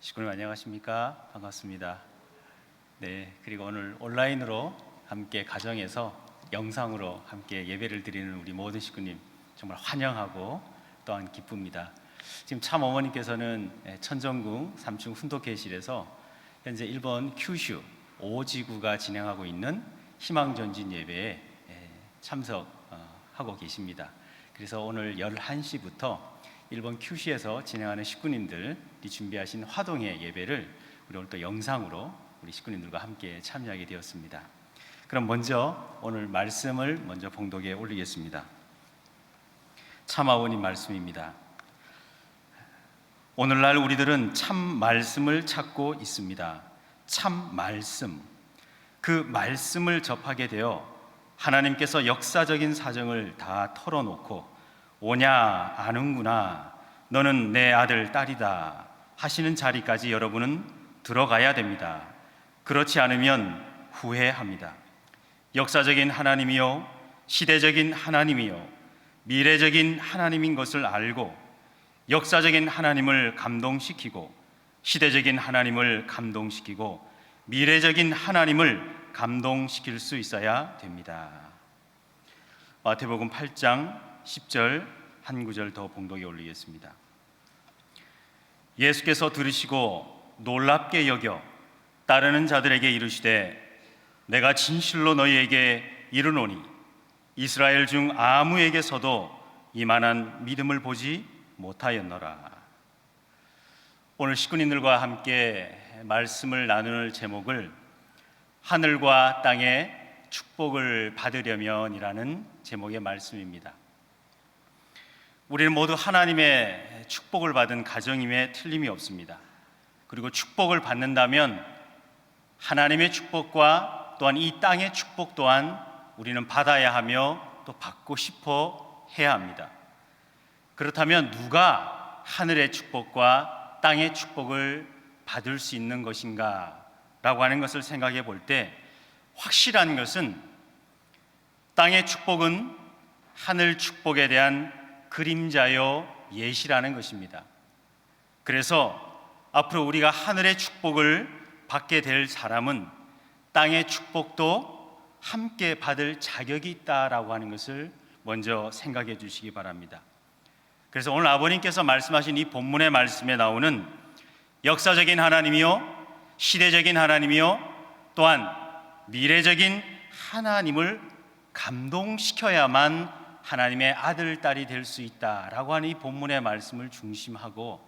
식구님 안녕하십니까? 반갑습니다. 네, 그리고 오늘 온라인으로 함께 가정에서 영상으로 함께 예배를 드리는 우리 모든 식구님 정말 환영하고 또한 기쁩니다. 지금 참 어머니께서는 천정궁 3층 훈독회실에서 현재 일본 큐슈 5지구가 진행하고 있는 희망전진 예배에 참석하고 계십니다. 그래서 오늘 11시부터 일본 큐슈에서 진행하는 식구님들이 준비하신 화동의 예배를 우리 오늘 또 영상으로 우리 식구님들과 함께 참여하게 되었습니다. 그럼 먼저 오늘 말씀을 먼저 봉독에 올리겠습니다. 참아원님 말씀입니다. 오늘날 우리들은 참 말씀을 찾고 있습니다. 참 말씀, 그 말씀을 접하게 되어 하나님께서 역사적인 사정을 다 털어놓고 오냐 아는구나 너는 내 아들 딸이다 하시는 자리까지 여러분은 들어가야 됩니다. 그렇지 않으면 후회합니다. 역사적인 하나님이요 시대적인 하나님이요 미래적인 하나님인 것을 알고 역사적인 하나님을 감동시키고 시대적인 하나님을 감동시키고 미래적인 하나님을 감동시킬 수 있어야 됩니다. 마태복음 8장 10절 한 구절 더 봉독에 올리겠습니다. 예수께서 들으시고 놀랍게 여겨 따르는 자들에게 이르시되 내가 진실로 너희에게 이르노니 이스라엘 중 아무에게서도 이만한 믿음을 보지 못하였노라. 오늘 식구님들과 함께 말씀을 나눌 제목을 하늘과 땅의 축복을 받으려면이라는 제목의 말씀입니다. 우리는 모두 하나님의 축복을 받은 가정임에 틀림이 없습니다. 그리고 축복을 받는다면 하나님의 축복과 또한 이 땅의 축복 또한 우리는 받아야 하며 또 받고 싶어 해야 합니다. 그렇다면 누가 하늘의 축복과 땅의 축복을 받을 수 있는 것인가 라고 하는 것을 생각해 볼 때 확실한 것은 땅의 축복은 하늘 축복에 대한 그림자요 예시라는 것입니다. 그래서 앞으로 우리가 하늘의 축복을 받게 될 사람은 땅의 축복도 함께 받을 자격이 있다라고 하는 것을 먼저 생각해 주시기 바랍니다. 그래서 오늘 아버님께서 말씀하신 이 본문의 말씀에 나오는 역사적인 하나님이요 시대적인 하나님이요 또한 미래적인 하나님을 감동시켜야만 하나님의 아들, 딸이 될 수 있다라고 하는 이 본문의 말씀을 중심하고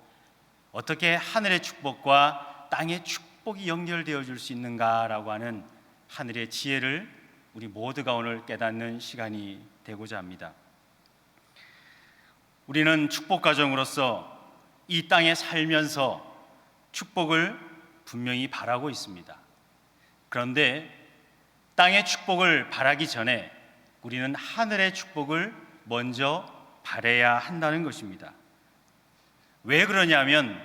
어떻게 하늘의 축복과 땅의 축복이 연결되어 줄 수 있는가라고 하는 하늘의 지혜를 우리 모두가 오늘 깨닫는 시간이 되고자 합니다. 우리는 축복 가정으로서 이 땅에 살면서 축복을 분명히 바라고 있습니다. 그런데 땅의 축복을 바라기 전에 우리는 하늘의 축복을 먼저 바라야 한다는 것입니다. 왜 그러냐면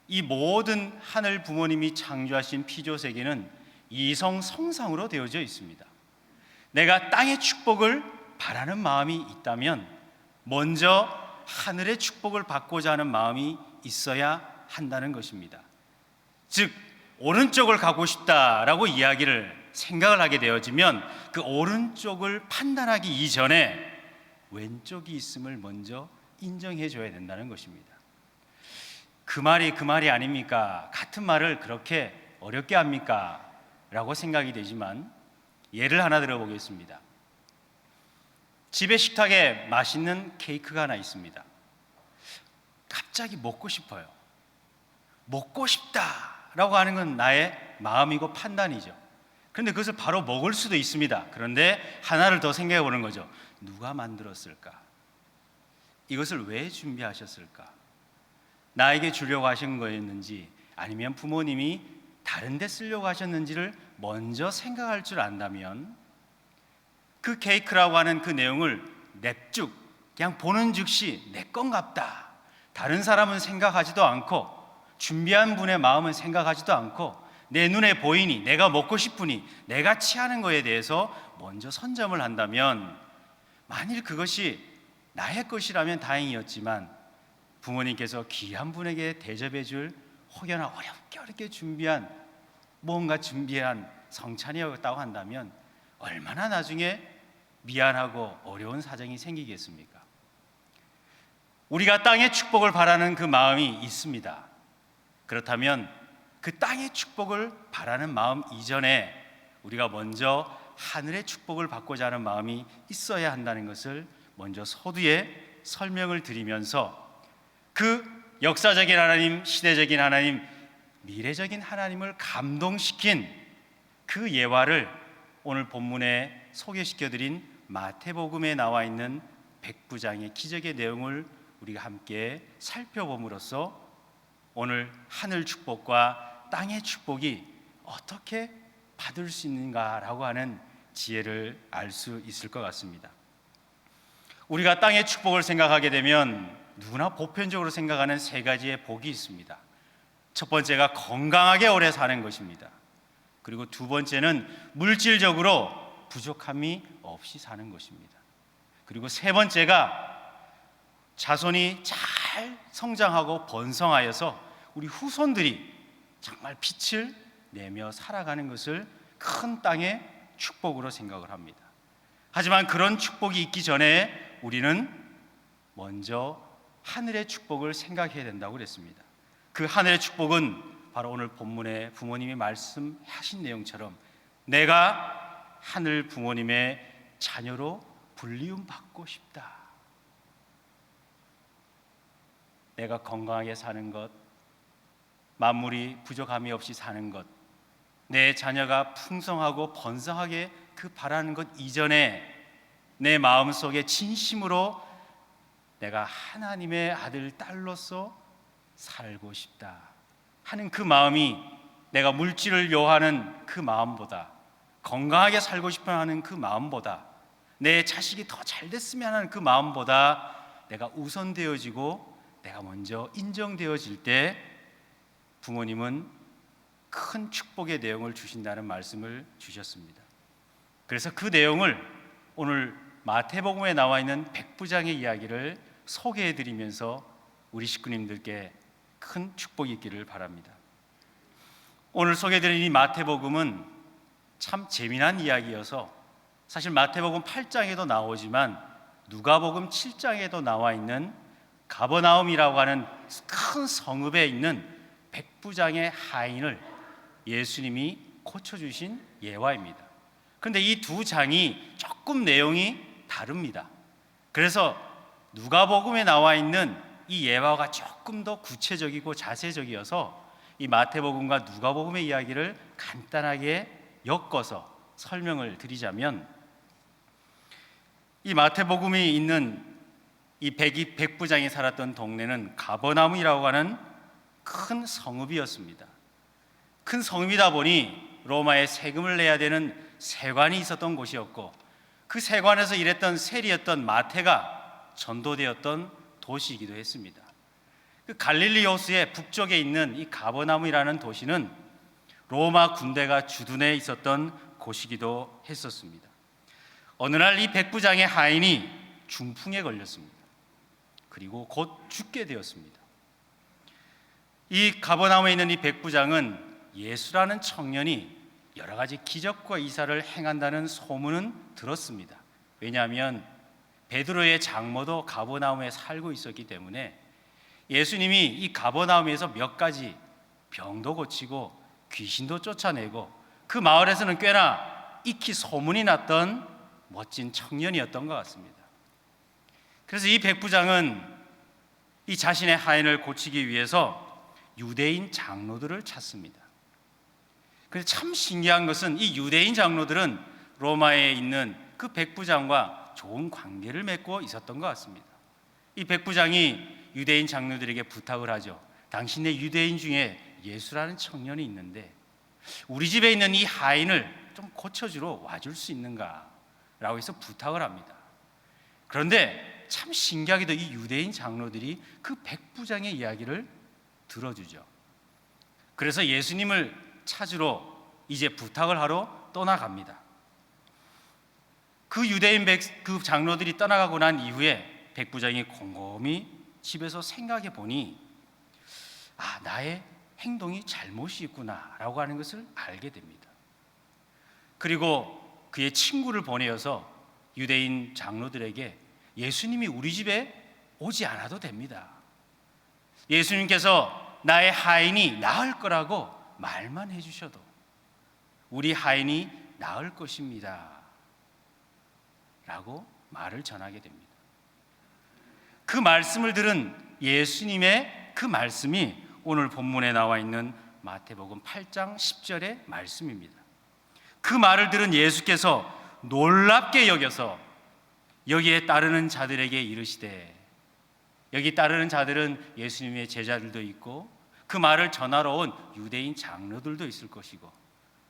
이 모든 하늘 부모님이 창조하신 피조세계는 이성성상으로 되어져 있습니다. 내가 땅의 축복을 바라는 마음이 있다면 먼저 하늘의 축복을 받고자 하는 마음이 있어야 한다는 것입니다. 즉 오른쪽을 가고 싶다라고 생각을 하게 되어지면 그 오른쪽을 판단하기 이전에 왼쪽이 있음을 먼저 인정해 줘야 된다는 것입니다. 그 말이 아닙니까? 같은 말을 그렇게 어렵게 합니까? 라고 생각이 되지만 예를 하나 들어보겠습니다. 집에 식탁에 맛있는 케이크가 하나 있습니다. 갑자기 먹고 싶어요. 먹고 싶다라고 하는 건 나의 마음이고 판단이죠. 그런데 그것을 바로 먹을 수도 있습니다. 그런데 하나를 더 생각해 보는 거죠. 누가 만들었을까? 이것을 왜 준비하셨을까? 나에게 주려고 하신 거였는지 아니면 부모님이 다른 데 쓰려고 하셨는지를 먼저 생각할 줄 안다면 그 케이크라고 하는 그 내용을 냅죽 그냥 보는 즉시 내 건갑다. 다른 사람은 생각하지도 않고 준비한 분의 마음은 생각하지도 않고 내 눈에 보이니 내가 먹고 싶으니 내가 취하는 것에 대해서 먼저 선점을 한다면 만일 그것이 나의 것이라면 다행이었지만 부모님께서 귀한 분에게 대접해 줄 혹여나 어렵게 준비한 뭔가 준비한 성찬이었다고 한다면 얼마나 나중에 미안하고 어려운 사정이 생기겠습니까? 우리가 땅의 축복을 바라는 그 마음이 있습니다. 그렇다면 그 땅의 축복을 바라는 마음 이전에 우리가 먼저 하늘의 축복을 받고자 하는 마음이 있어야 한다는 것을 먼저 서두에 설명을 드리면서 그 역사적인 하나님, 시대적인 하나님, 미래적인 하나님을 감동시킨 그 예화를 오늘 본문에 소개시켜드린 마태복음에 나와 있는 백부장의 기적의 내용을 우리가 함께 살펴봄으로써 오늘 하늘 축복과 땅의 축복이 어떻게 받을 수 있는가라고 하는 지혜를 알 수 있을 것 같습니다. 우리가 땅의 축복을 생각하게 되면 누구나 보편적으로 생각하는 세 가지의 복이 있습니다. 첫 번째가 건강하게 오래 사는 것입니다. 그리고 두 번째는 물질적으로 부족함이 없이 사는 것입니다. 그리고 세 번째가 자손이 잘 성장하고 번성하여서 우리 후손들이 정말 빛을 내며 살아가는 것을 큰 땅의 축복으로 생각을 합니다. 하지만 그런 축복이 있기 전에 우리는 먼저 하늘의 축복을 생각해야 된다고 그랬습니다. 그 하늘의 축복은 바로 오늘 본문에 부모님이 말씀하신 내용처럼 내가 하늘 부모님의 자녀로 불리움 받고 싶다. 내가 건강하게 사는 것, 만물이 부족함이 없이 사는 것, 내 자녀가 풍성하고 번성하게 그 바라는 것 이전에 내 마음속에 진심으로 내가 하나님의 아들, 딸로서 살고 싶다 하는 그 마음이 내가 물질을 요하는 그 마음보다, 건강하게 살고 싶어 하는 그 마음보다, 내 자식이 더 잘 됐으면 하는 그 마음보다 내가 우선되어지고 내가 먼저 인정되어질 때 부모님은 큰 축복의 내용을 주신다는 말씀을 주셨습니다. 그래서 그 내용을 오늘 마태복음에 나와 있는 백부장의 이야기를 소개해드리면서 우리 식구님들께 큰 축복이 있기를 바랍니다. 오늘 소개해드린 이 마태복음은 참 재미난 이야기여서 사실 마태복음 8장에도 나오지만 누가복음 7장에도 나와 있는 가버나움이라고 하는 큰 성읍에 있는 백부장의 하인을 예수님이 고쳐주신 예화입니다. 그런데 이 두 장이 조금 내용이 다릅니다. 그래서 누가복음에 나와 있는 이 예화가 조금 더 구체적이고 자세적이어서 이 마태복음과 누가복음의 이야기를 간단하게 엮어서 설명을 드리자면, 이 마태복음이 있는 이 백부장이 살았던 동네는 가버나움이라고 하는 큰 성읍이었습니다. 큰 성읍이다 보니 로마에 세금을 내야 되는 세관이 있었던 곳이었고, 그 세관에서 일했던 세리였던 마태가 전도되었던 도시이기도 했습니다. 그 갈릴리 호수의 북쪽에 있는 이 가버나움이라는 도시는 로마 군대가 주둔해 있었던 곳이기도 했었습니다. 어느 날 이 백부장의 하인이 중풍에 걸렸습니다. 그리고 곧 죽게 되었습니다. 이 가버나움에 있는 이 백부장은 예수라는 청년이 여러 가지 기적과 이사를 행한다는 소문은 들었습니다. 왜냐하면 베드로의 장모도 가버나움에 살고 있었기 때문에 예수님이 이 가버나움에서 몇 가지 병도 고치고 귀신도 쫓아내고 그 마을에서는 꽤나 익히 소문이 났던 멋진 청년이었던 것 같습니다. 그래서 이 백부장은 이 자신의 하인을 고치기 위해서 유대인 장로들을 찾습니다. 그래서 참 신기한 것은 이 유대인 장로들은 로마에 있는 그 백부장과 좋은 관계를 맺고 있었던 것 같습니다. 이 백부장이 유대인 장로들에게 부탁을 하죠. 당신의 유대인 중에 예수라는 청년이 있는데 우리 집에 있는 이 하인을 좀 고쳐주러 와줄 수 있는가? 라고 해서 부탁을 합니다. 그런데 참 신기하게도 이 유대인 장로들이 그 백부장의 이야기를 들어주죠. 그래서 예수님을 찾으러 이제 부탁을 하러 떠나갑니다. 그 유대인 그 장로들이 떠나가고 난 이후에 백부장이 곰곰이 집에서 생각해 보니 나의 행동이 잘못이 있구나라고 하는 것을 알게 됩니다. 그리고 그의 친구를 보내어서 유대인 장로들에게 예수님이 우리 집에 오지 않아도 됩니다. 예수님께서 나의 하인이 나을 거라고 말만 해주셔도 우리 하인이 나을 것입니다 라고 말을 전하게 됩니다. 그 말씀을 들은 예수님의 그 말씀이 오늘 본문에 나와 있는 마태복음 8장 10절의 말씀입니다. 그 말을 들은 예수께서 놀랍게 여겨서 여기에 따르는 자들에게 이르시되, 여기 따르는 자들은 예수님의 제자들도 있고 그 말을 전하러 온 유대인 장로들도 있을 것이고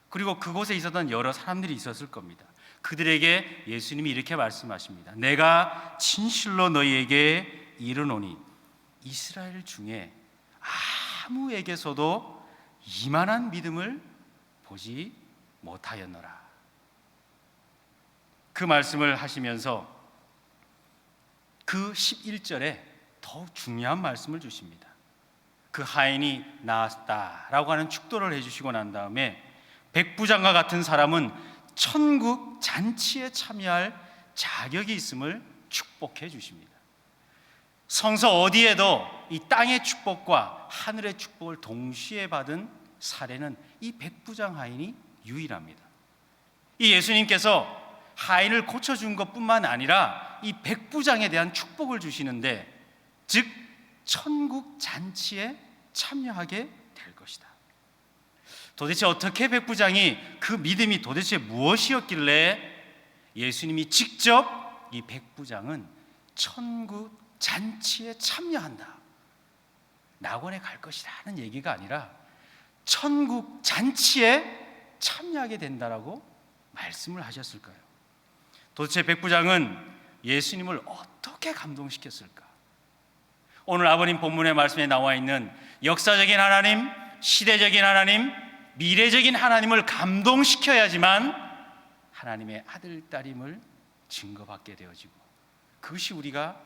그리고 그곳에 있었던 여러 사람들이 있었을 겁니다. 그들에게 예수님이 이렇게 말씀하십니다. 내가 진실로 너희에게 이르노니 이스라엘 중에 아무에게서도 이만한 믿음을 보지 못하였노라. 그 말씀을 하시면서 그 11절에 더욱 중요한 말씀을 주십니다. 그 하인이 나았다라고 하는 축도를 해주시고 난 다음에 백부장과 같은 사람은 천국 잔치에 참여할 자격이 있음을 축복해 주십니다. 성서 어디에도 이 땅의 축복과 하늘의 축복을 동시에 받은 사례는 이 백부장 하인이 유일합니다. 이 예수님께서 하인을 고쳐준 것뿐만 아니라 이 백부장에 대한 축복을 주시는데, 즉 천국 잔치에 참여하게 될 것이다. 도대체 어떻게 백부장이, 그 믿음이 도대체 무엇이었길래 예수님이 직접 이 백부장은 천국 잔치에 참여한다, 낙원에 갈 것이라는 얘기가 아니라 천국 잔치에 참여하게 된다라고 말씀을 하셨을까요? 도대체 백부장은 예수님을 어떻게 감동시켰을까? 오늘 아버님 본문의 말씀에 나와 있는 역사적인 하나님, 시대적인 하나님, 미래적인 하나님을 감동시켜야지만 하나님의 아들, 딸임을 증거받게 되어지고, 그것이 우리가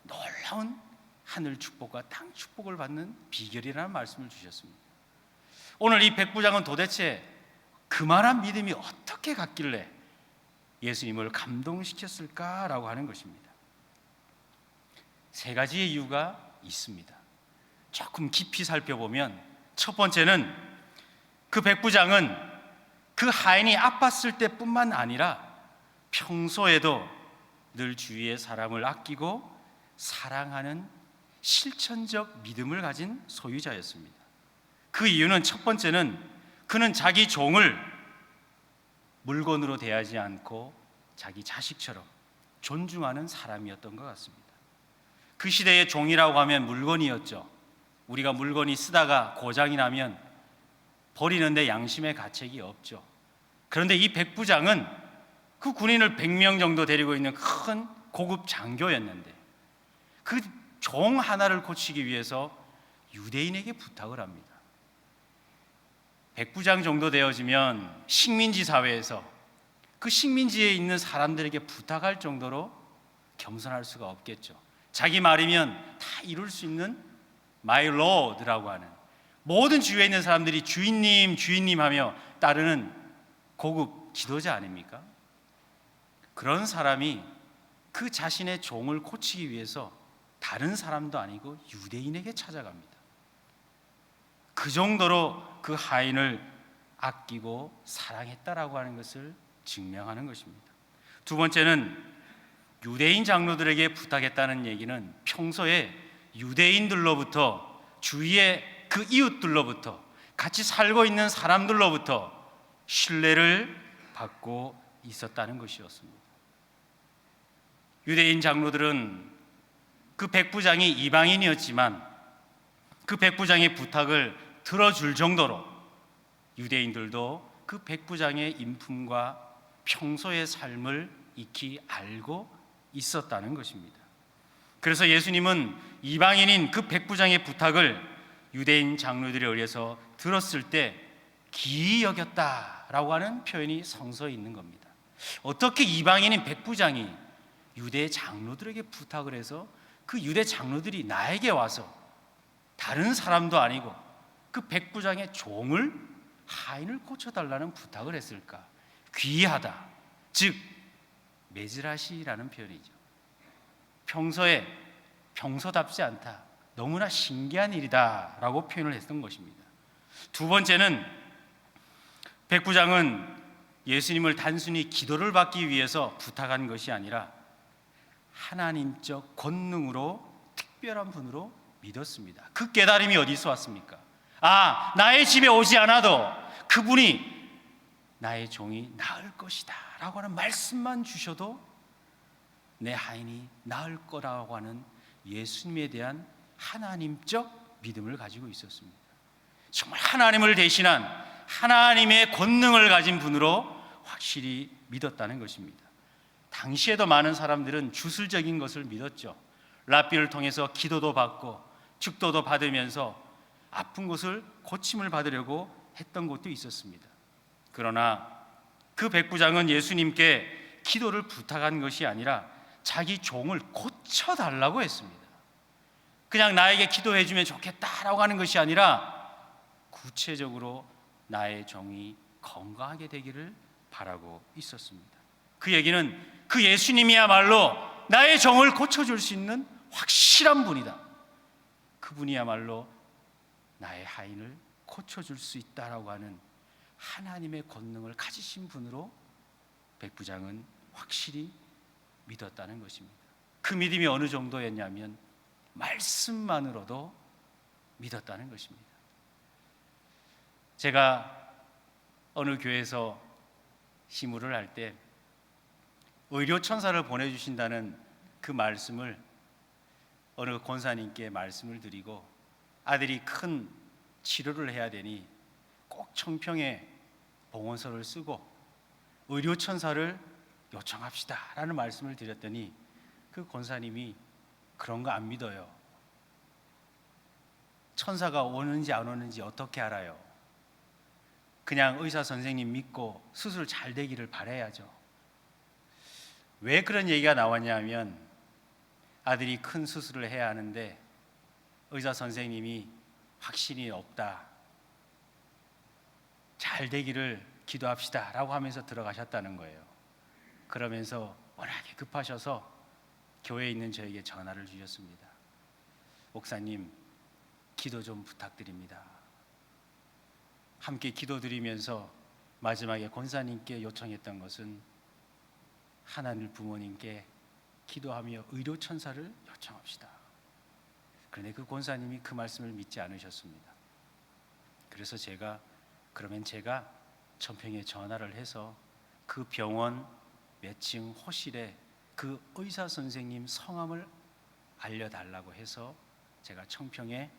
놀라운 하늘 축복과 땅 축복을 받는 비결이라는 말씀을 주셨습니다. 오늘 이 백부장은 도대체 그만한 믿음이 어떻게 갔길래 예수님을 감동시켰을까라고 하는 것입니다. 세 가지의 이유가 있습니다. 조금 깊이 살펴보면, 첫 번째는 그 백부장은 그 하인이 아팠을 때뿐만 아니라 평소에도 늘 주위의 사람을 아끼고 사랑하는 실천적 믿음을 가진 소유자였습니다. 그 이유는, 첫 번째는 그는 자기 종을 물건으로 대하지 않고 자기 자식처럼 존중하는 사람이었던 것 같습니다. 그 시대의 종이라고 하면 물건이었죠. 우리가 물건이 쓰다가 고장이 나면 버리는데 양심의 가책이 없죠. 그런데 이 백부장은 그 군인을 100명 정도 데리고 있는 큰 고급 장교였는데, 그 종 하나를 고치기 위해서 유대인에게 부탁을 합니다. 백부장 정도 되어지면 식민지 사회에서 그 식민지에 있는 사람들에게 부탁할 정도로 겸손할 수가 없겠죠. 자기 말이면 다 이룰 수 있는 My Lord라고 하는, 모든 주위에 있는 사람들이 주인님, 주인님 하며 따르는 고급 지도자 아닙니까? 그런 사람이 그 자신의 종을 고치기 위해서 다른 사람도 아니고 유대인에게 찾아갑니다. 그 정도로 그 하인을 아끼고 사랑했다라고 하는 것을 증명하는 것입니다. 두 번째는, 유대인 장로들에게 부탁했다는 얘기는 평소에 유대인들로부터, 주위의 그 이웃들로부터, 같이 살고 있는 사람들로부터 신뢰를 받고 있었다는 것이었습니다. 유대인 장로들은 그 백부장이 이방인이었지만 그 백부장의 부탁을 들어줄 정도로 유대인들도 그 백부장의 인품과 평소의 삶을 익히 알고 있었다는 것입니다. 그래서 예수님은 이방인인 그 백부장의 부탁을 유대인 장로들에 의해서 들었을 때 기이 여겼다라고 하는 표현이 성서에 있는 겁니다. 어떻게 이방인인 백부장이 유대 장로들에게 부탁을 해서 그 유대 장로들이 나에게 와서, 다른 사람도 아니고 그 백부장의 종을 하인을 고쳐달라는 부탁을 했을까? 귀하다, 즉 메즈라시라는 표현이죠. 평소에 평소답지 않다, 너무나 신기한 일이다 라고 표현을 했던 것입니다. 두 번째는 백부장은 예수님을 단순히 기도를 받기 위해서 부탁한 것이 아니라 하나님적 권능으로 특별한 분으로 믿었습니다. 그 깨달음이 어디서 왔습니까? 나의 집에 오지 않아도 그분이 나의 종이 나을 것이다 라고 하는 말씀만 주셔도 내 하인이 나을 거라고 하는 예수님에 대한 하나님적 믿음을 가지고 있었습니다. 정말 하나님을 대신한 하나님의 권능을 가진 분으로 확실히 믿었다는 것입니다. 당시에도 많은 사람들은 주술적인 것을 믿었죠. 랍비를 통해서 기도도 받고 축도도 받으면서 아픈 것을 고침을 받으려고 했던 것도 있었습니다. 그러나 그 백부장은 예수님께 기도를 부탁한 것이 아니라 자기 종을 고쳐달라고 했습니다. 그냥 나에게 기도해 주면 좋겠다라고 하는 것이 아니라 구체적으로 나의 종이 건강하게 되기를 바라고 있었습니다. 그 얘기는 그 예수님이야말로 나의 종을 고쳐줄 수 있는 확실한 분이다. 그분이야말로 나의 하인을 고쳐줄 수 있다라고 하는 하나님의 권능을 가지신 분으로 백부장은 확실히 믿었다는 것입니다. 그 믿음이 어느 정도였냐면 말씀만으로도 믿었다는 것입니다. 제가 어느 교회에서 시무를 할 때 의료천사를 보내주신다는 그 말씀을 어느 권사님께 말씀을 드리고 아들이 큰 치료를 해야 되니 꼭 청평에 봉헌서를 쓰고 의료천사를 요청합시다 라는 말씀을 드렸더니 그 권사님이 그런 거 안 믿어요. 천사가 오는지 안 오는지 어떻게 알아요? 그냥 의사 선생님 믿고 수술 잘 되기를 바라야죠. 왜 그런 얘기가 나왔냐면 아들이 큰 수술을 해야 하는데 의사 선생님이 확신이 없다, 잘 되기를 기도합시다 라고 하면서 들어가셨다는 거예요. 그러면서 워낙에 급하셔서 교회에 있는 저에게 전화를 주셨습니다. 목사님, 기도 좀 부탁드립니다. 함께 기도드리면서 마지막에 권사님께 요청했던 것은 하나님 부모님께 기도하며 의료천사를 요청합시다. 그런데 그 권사님이 그 말씀을 믿지 않으셨습니다. 그래서 그러면 제가 천평에 전화를 해서 그 병원 몇 층 호실에 그 의사 선생님 성함을 알려달라고 해서 제가 청평에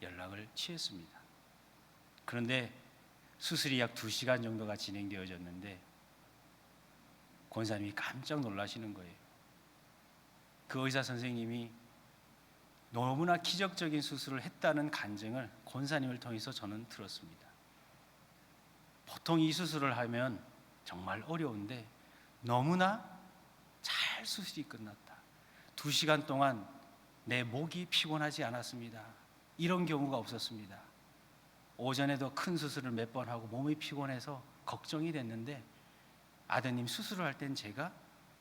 연락을 취했습니다. 그런데 수술이 약 2시간 정도가 진행되어졌는데 권사님이 깜짝 놀라시는 거예요. 그 의사 선생님이 너무나 기적적인 수술을 했다는 간증을 권사님을 통해서 저는 들었습니다. 보통 이 수술을 하면 정말 어려운데 너무나 잘 수술이 끝났다. 2시간 동안 내 목이 피곤하지 않았습니다. 이런 경우가 없었습니다. 오전에도 큰 수술을 몇 번 하고 몸이 피곤해서 걱정이 됐는데 아드님 수술을 할 땐 제가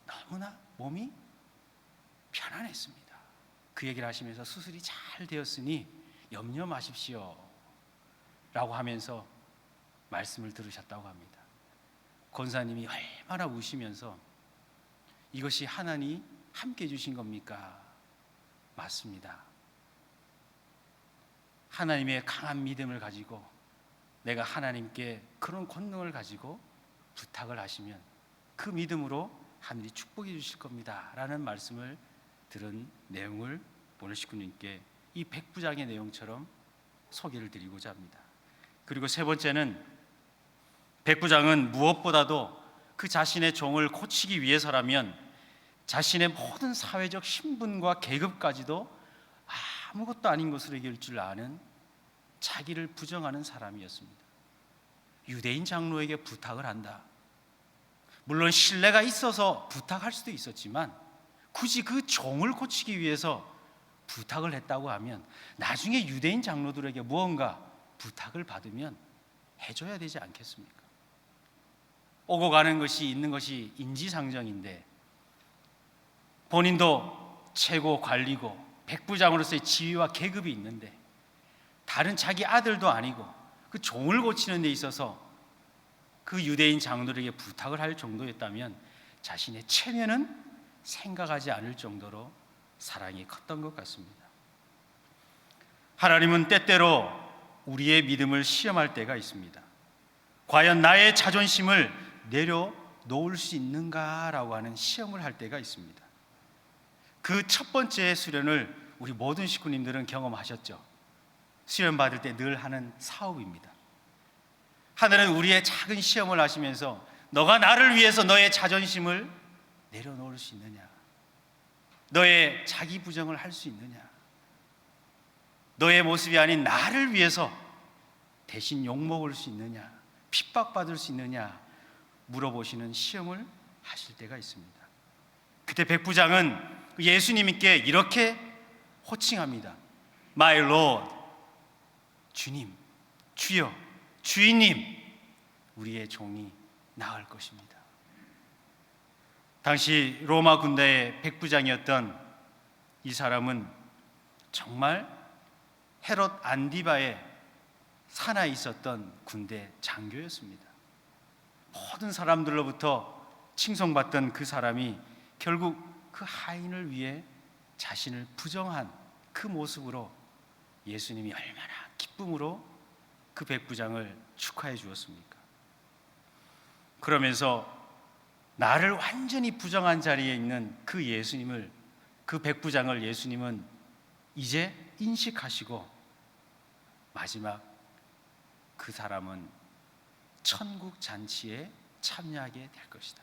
너무나 몸이 편안했습니다. 그 얘기를 하시면서 수술이 잘 되었으니 염려 마십시오 라고 하면서 말씀을 들으셨다고 합니다. 권사님이 얼마나 우시면서 이것이 하나님이 함께 주신 겁니까? 맞습니다. 하나님의 강한 믿음을 가지고 내가 하나님께 그런 권능을 가지고 부탁을 하시면 그 믿음으로 하늘이 축복해 주실 겁니다 라는 말씀을 들은 내용을 오늘 식구님께 이 백부장의 내용처럼 소개를 드리고자 합니다. 그리고 세 번째는 백부장은 무엇보다도 그 자신의 종을 고치기 위해서라면 자신의 모든 사회적 신분과 계급까지도 아무것도 아닌 것으로 여길 줄 아는 자기를 부정하는 사람이었습니다. 유대인 장로에게 부탁을 한다. 물론 신뢰가 있어서 부탁할 수도 있었지만 굳이 그 종을 고치기 위해서 부탁을 했다고 하면 나중에 유대인 장로들에게 무언가 부탁을 받으면 해줘야 되지 않겠습니까? 오고 가는 것이 있는 것이 인지상정인데 본인도 최고 관리고 백부장으로서의 지위와 계급이 있는데 다른 자기 아들도 아니고 그 종을 고치는 데 있어서 그 유대인 장로에게 부탁을 할 정도였다면 자신의 체면은 생각하지 않을 정도로 사랑이 컸던 것 같습니다. 하나님은 때때로 우리의 믿음을 시험할 때가 있습니다. 과연 나의 자존심을 내려놓을 수 있는가라고 하는 시험을 할 때가 있습니다. 그 첫 번째 수련을 우리 모든 식구님들은 경험하셨죠. 수련 받을 때 늘 하는 사업입니다. 하늘은 우리의 작은 시험을 하시면서 너가 나를 위해서 너의 자존심을 내려놓을 수 있느냐, 너의 자기 부정을 할 수 있느냐, 너의 모습이 아닌 나를 위해서 대신 욕먹을 수 있느냐, 핍박받을 수 있느냐 물어보시는 시험을 하실 때가 있습니다. 그때 백부장은 예수님께 이렇게 호칭합니다. My Lord, 주님, 주여, 주인님, 우리의 종이 나을 것입니다. 당시 로마 군대의 백부장이었던 이 사람은 정말 헤롯 안디바의 산하에 있었던 군대 장교였습니다. 모든 사람들로부터 칭송받던 그 사람이 결국 그 하인을 위해 자신을 부정한 그 모습으로 예수님이 얼마나 기쁨으로 그 백부장을 축하해 주었습니까? 그러면서 나를 완전히 부정한 자리에 있는 그 예수님을, 그 백부장을 예수님은 이제 인식하시고 마지막 그 사람은 천국 잔치에 참여하게 될 것이다.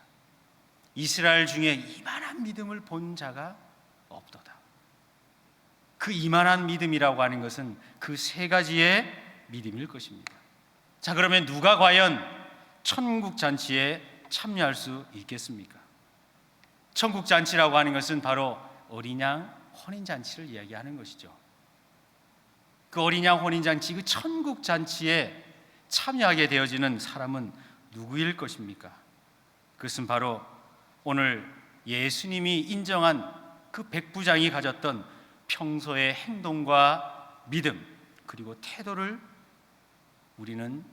이스라엘 중에 이만한 믿음을 본 자가 없도다. 그 이만한 믿음이라고 하는 것은 그 세 가지의 믿음일 것입니다. 자, 그러면 누가 과연 천국 잔치에 참여할 수 있겠습니까? 천국 잔치라고 하는 것은 바로 어린 양 혼인 잔치를 이야기하는 것이죠. 그 어린 양 혼인 잔치, 그 천국 잔치에 참여하게 되어지는 사람은 누구일 것입니까? 그것은 바로 오늘 예수님이 인정한 그 백부장이 가졌던 평소의 행동과 믿음 그리고 태도를 우리는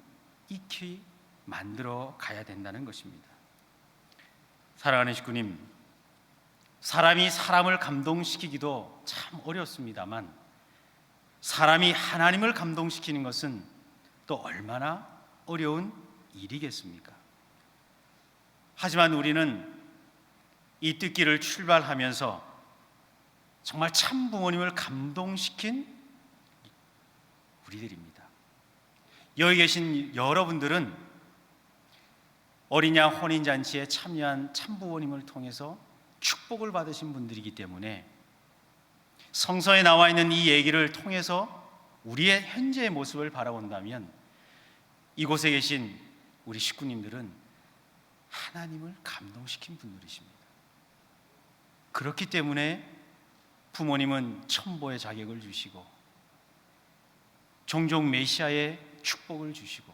익히 만들어 가야 된다는 것입니다. 사랑하는 식구님, 사람이 사람을 감동시키기도 참 어렵습니다만 사람이 하나님을 감동시키는 것은 또 얼마나 어려운 일이겠습니까? 하지만 우리는 이 뜻길을 출발하면서 정말 참 부모님을 감동시킨 우리들입니다. 여기 계신 여러분들은 어린 양 혼인잔치에 참여한 참부모님을 통해서 축복을 받으신 분들이기 때문에 성서에 나와 있는 이 얘기를 통해서 우리의 현재의 모습을 바라본다면 이곳에 계신 우리 식구님들은 하나님을 감동시킨 분들이십니다. 그렇기 때문에 부모님은 천보의 자격을 주시고 종종 메시아의 축복을 주시고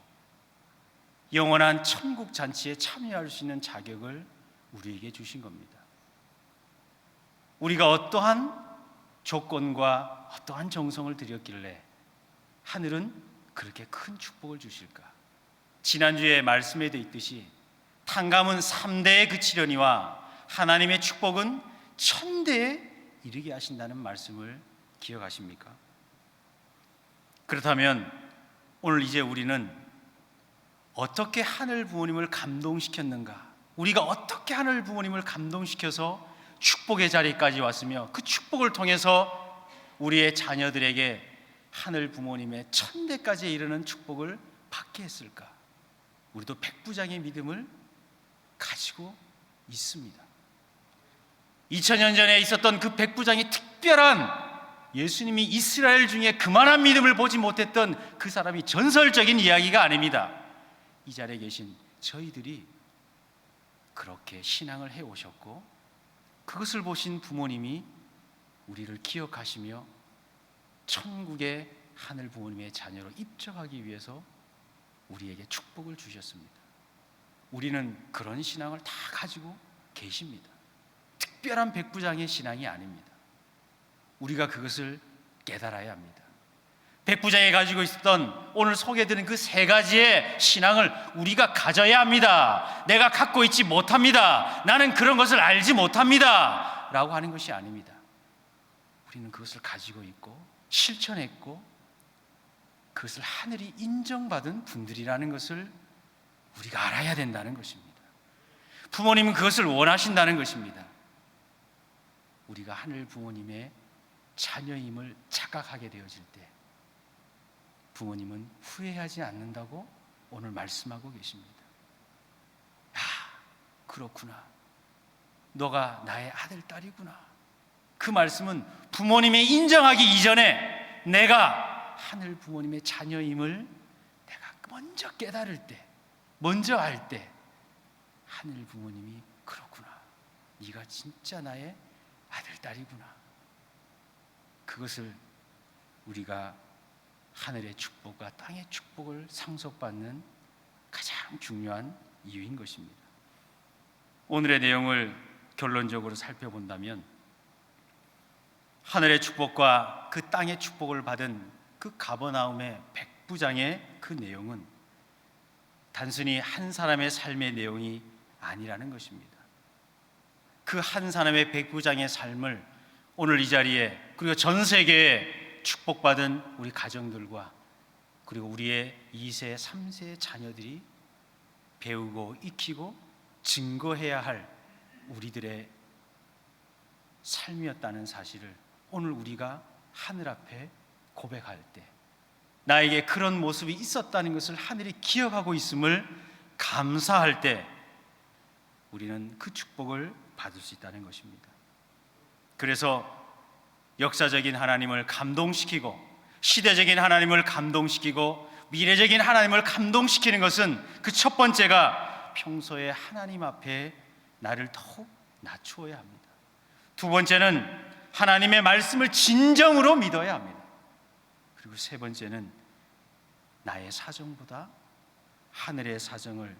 영원한 천국 잔치에 참여할 수 있는 자격을 우리에게 주신 겁니다. 우리가 어떠한 조건과 어떠한 정성을 들였길래 하늘은 그렇게 큰 축복을 주실까? 지난주에 말씀에 되어 있듯이 탕감은 3대에 그치려니와 하나님의 축복은 1000대에 이르게 하신다는 말씀을 기억하십니까? 그렇다면 오늘 이제 우리는 어떻게 하늘 부모님을 감동시켰는가? 우리가 어떻게 하늘 부모님을 감동시켜서 축복의 자리까지 왔으며 그 축복을 통해서 우리의 자녀들에게 하늘 부모님의 1000대까지 이르는 축복을 받게 했을까? 우리도 백부장의 믿음을 가지고 있습니다. 2000년 전에 있었던 그 백부장이 특별한 예수님이 이스라엘 중에 그만한 믿음을 보지 못했던 그 사람이 전설적인 이야기가 아닙니다. 이 자리에 계신 저희들이 그렇게 신앙을 해오셨고 그것을 보신 부모님이 우리를 기억하시며 천국의 하늘 부모님의 자녀로 입적하기 위해서 우리에게 축복을 주셨습니다. 우리는 그런 신앙을 다 가지고 계십니다. 특별한 백부장의 신앙이 아닙니다. 우리가 그것을 깨달아야 합니다. 백부장이 가지고 있었던 오늘 소개해드린 그 세 가지의 신앙을 우리가 가져야 합니다. 내가 갖고 있지 못합니다. 나는 그런 것을 알지 못합니다 라고 하는 것이 아닙니다. 우리는 그것을 가지고 있고 실천했고 그것을 하늘이 인정받은 분들이라는 것을 우리가 알아야 된다는 것입니다. 부모님은 그것을 원하신다는 것입니다. 우리가 하늘 부모님의 자녀임을 착각하게 되어질 때 부모님은 후회하지 않는다고 오늘 말씀하고 계십니다. 아, 그렇구나. 너가 나의 아들, 딸이구나. 그 말씀은 부모님이 인정하기 이전에 내가 하늘 부모님의 자녀임을 내가 먼저 깨달을 때, 먼저 알 때 하늘 부모님이 그렇구나. 네가 진짜 나의 아들, 딸이구나. 그것을 우리가 하늘의 축복과 땅의 축복을 상속받는 가장 중요한 이유인 것입니다. 오늘의 내용을 결론적으로 살펴본다면 하늘의 축복과 그 땅의 축복을 받은 그 가버나움의 백부장의 그 내용은 단순히 한 사람의 삶의 내용이 아니라는 것입니다. 그 한 사람의 백부장의 삶을 오늘 이 자리에 그리고 전 세계에 축복받은 우리 가정들과 그리고 우리의 2세, 3세 자녀들이 배우고 익히고 증거해야 할 우리들의 삶이었다는 사실을 오늘 우리가 하늘 앞에 고백할 때 나에게 그런 모습이 있었다는 것을 하늘이 기억하고 있음을 감사할 때 우리는 그 축복을 받을 수 있다는 것입니다. 그래서 역사적인 하나님을 감동시키고 시대적인 하나님을 감동시키고 미래적인 하나님을 감동시키는 것은 그 첫 번째가 평소에 하나님 앞에 나를 더욱 낮추어야 합니다. 두 번째는 하나님의 말씀을 진정으로 믿어야 합니다. 그리고 세 번째는 나의 사정보다 하늘의 사정을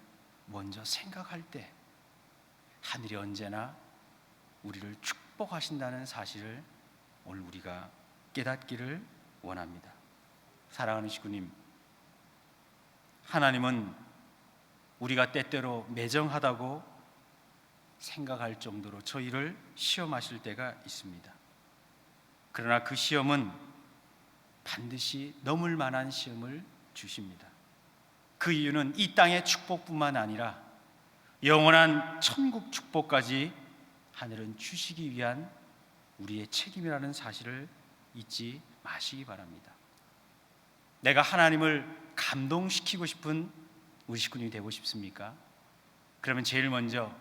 먼저 생각할 때 하늘이 언제나 우리를 축복하신다는 사실을 오늘 우리가 깨닫기를 원합니다. 사랑하는 식구님, 하나님은 우리가 때때로 매정하다고 생각할 정도로 저희를 시험하실 때가 있습니다. 그러나 그 시험은 반드시 넘을 만한 시험을 주십니다. 그 이유는 이 땅의 축복뿐만 아니라 영원한 천국 축복까지 하늘은 주시기 위한 우리의 책임이라는 사실을 잊지 마시기 바랍니다. 내가 하나님을 감동시키고 싶은 우리 식구님이 되고 싶습니까? 그러면 제일 먼저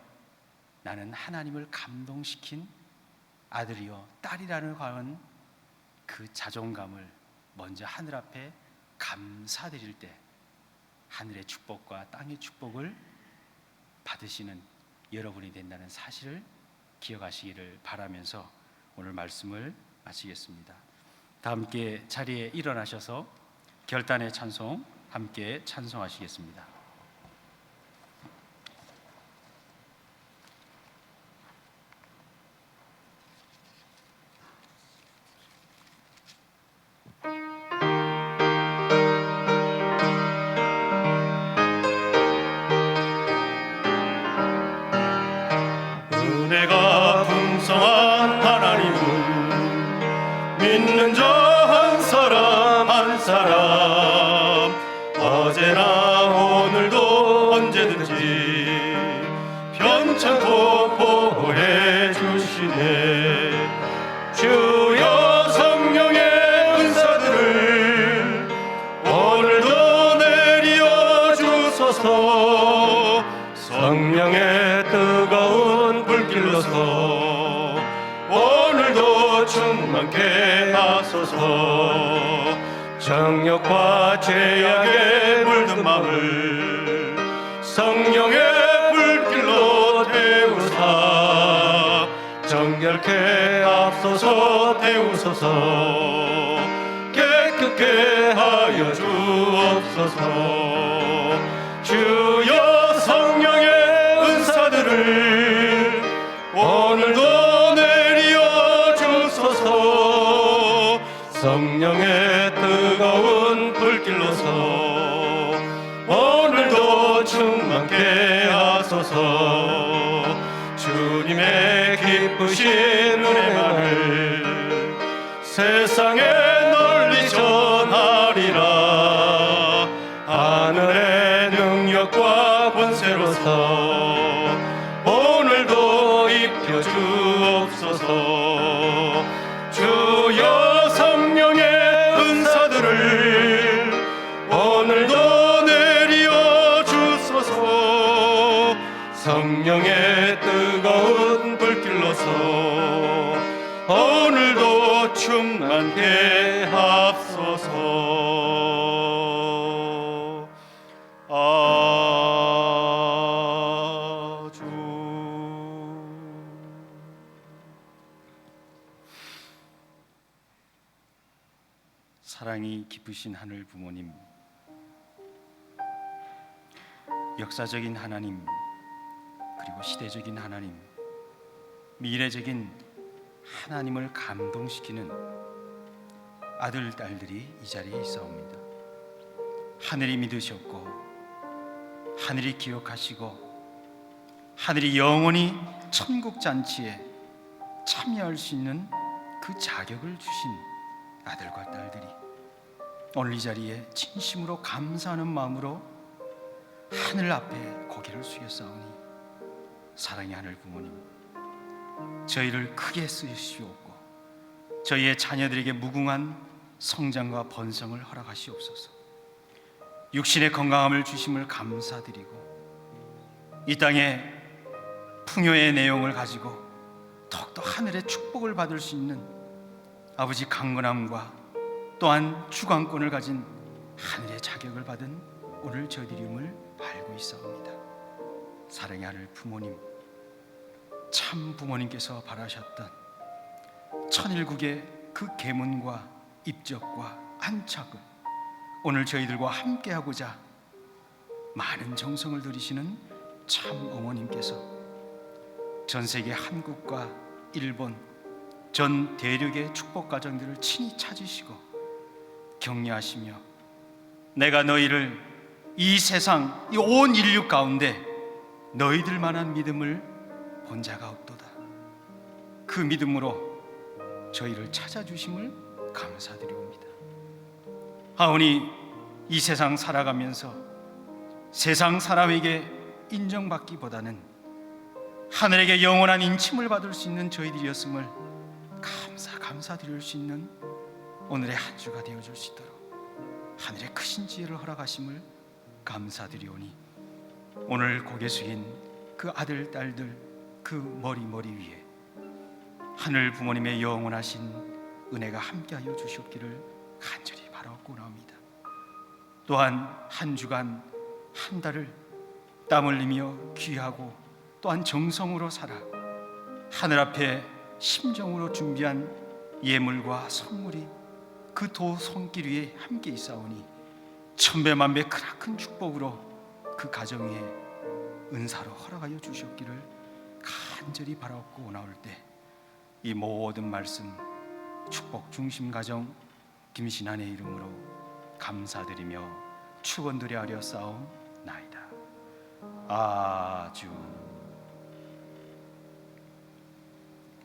나는 하나님을 감동시킨 아들이요 딸이라는 과연 그 자존감을 먼저 하늘 앞에 감사드릴 때 하늘의 축복과 땅의 축복을 받으시는 여러분이 된다는 사실을 기억하시기를 바라면서 오늘 말씀을 마치겠습니다. 다 함께 자리에 일어나셔서 결단의 찬송 함께 찬송하시겠습니다. 은혜가 풍성한 하나님은 믿는 자 한 사람 한 사람 어제나 오늘도 언제든지 편찮고 보호해 주시네. 주여 성령의 은사들을 오늘도 내려 주소서. 성령의 뜨거운 불길로서 오늘도 충만케 하소서. 정욕과 죄악에 물든 마음을 성령의 불길로 태우사 정결케 앞서서 태우소서. 깨끗 듣게 하여 주옵소서. 주여 성령의 은사들을 오늘도 내려 주소서. 성령의 뜨거운 불길로서 오늘도 충만케 하소서. 주님의 기쁘신 은혜만을 세상에 널리 전하리라. 하늘의 능력과 권세로서 오늘도 입혀 주옵소서. 주여 성령의 은사들을 오늘도 내려 주소서. 성령의 뜨거운 불길로서 오늘도 충만케 하소서. 아주 사랑이 깊으신 하늘 부모님, 역사적인 하나님, 그리고 시대적인 하나님, 미래적인 하나님을 감동시키는 아들, 딸들이 이 자리에 있사옵니다. 하늘이 믿으셨고 하늘이 기억하시고 하늘이 영원히 천국 잔치에 참여할 수 있는 그 자격을 주신 아들과 딸들이 오늘 이 자리에 진심으로 감사하는 마음으로 하늘 앞에 고개를 숙였사오니, 사랑의 하늘 부모님, 저희를 크게 쓰시옵고 저희의 자녀들에게 무궁한 성장과 번성을 허락하시옵소서. 육신의 건강함을 주심을 감사드리고 이 땅에 풍요의 내용을 가지고 더욱더 하늘의 축복을 받을 수 있는 아버지 강건함과 또한 주관권을 가진 하늘의 자격을 받은 오늘 저희들임을 알고 있사옵니다. 사랑의 하늘 부모님, 참 부모님께서 바라셨던 천일국의 그 계문과 입적과 안착을 오늘 저희들과 함께하고자 많은 정성을 들이시는 참 어머님께서 전 세계 한국과 일본 전 대륙의 축복 가정들을 친히 찾으시고 격려하시며, 내가 너희를 이 세상 이 온 인류 가운데 너희들만한 믿음을 본 자가 없도다. 그 믿음으로 저희를 찾아주심을 감사드리옵니다. 하오니 이 세상 살아가면서 세상 사람에게 인정받기보다는 하늘에게 영원한 인침을 받을 수 있는 저희들이었음을 감사드릴 수 있는 오늘의 한 주가 되어줄 수 있도록 하늘의 크신 지혜를 허락하심을 감사드리오니, 오늘 고개 숙인 그 아들 딸들 그 머리 위에 하늘 부모님의 영원하신 은혜가 함께하여 주시옵기를 간절히 바라옵고 나옵니다. 또한 한 주간 한 달을 땀 흘리며 귀하고 또한 정성으로 살아 하늘 앞에 심정으로 준비한 예물과 선물이 그 도 손길 위에 함께 있사오니, 천배만배 크나큰 축복으로 그 가정 위에 은사로 허락하여 주시옵기를 간절히 바라옵고 나올 때 이 모든 말씀 축복 중심 가정 김신환의 이름으로 감사드리며 축원드려 하려 싸움나이다. 아주